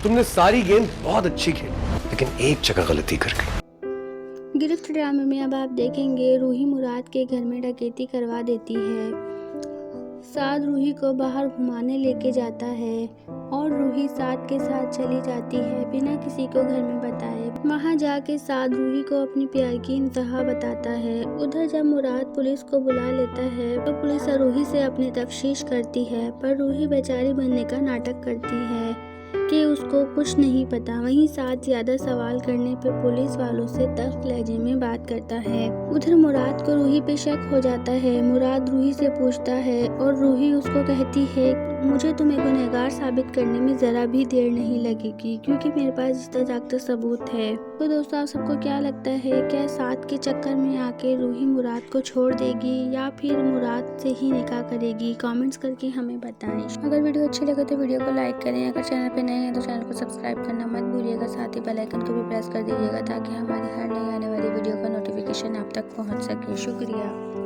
तुमने सारी गेम बहुत अच्छी खेली, लेकिन एक जगह गलती कर गई। गिरफ्त ड्रामे में अब आप देखेंगे रूही मुराद के घर में डकैती करवा देती है। साद रूही को बाहर घुमाने लेके जाता है और रूही साद के साथ चली जाती है बिना किसी को घर में बताए। वहां जाके साद रूही को अपनी प्यार की इंतहा बताता है। उधर जब मुराद पुलिस को बुला लेता है तो पुलिस रूही से अपनी तफ्तीश करती है, पर रूही बेचारी बनने का नाटक करती है कि उसको कुछ नहीं पता। वहीं साथ ज्यादा सवाल करने पे पुलिस वालों से तख्त लहजे में बात करता है। उधर मुराद को रूही पे शक हो जाता है। मुराद रूही से पूछता है और रूही उसको कहती है मुझे तुम्हें गुनहगार साबित करने में जरा भी देर नहीं लगेगी, क्योंकि मेरे पास जितना जागता सबूत है। तो दोस्तों, आप सबको क्या लगता है, क्या साथ के चक्कर में आके रूही मुराद को छोड़ देगी या फिर मुराद से ही निकाह करेगी? कमेंट्स करके हमें बताएं। अगर वीडियो अच्छी लगे तो वीडियो को लाइक करें। अगर चैनल पे नए हैं तो चैनल को सब्सक्राइब करना मत भूलिएगा। साथ ही बेल आइकन को भी प्रेस कर दीजिएगा ताकि हमारी हर नई आने वाली वीडियो का नोटिफिकेशन आप तक पहुंच सके। शुक्रिया।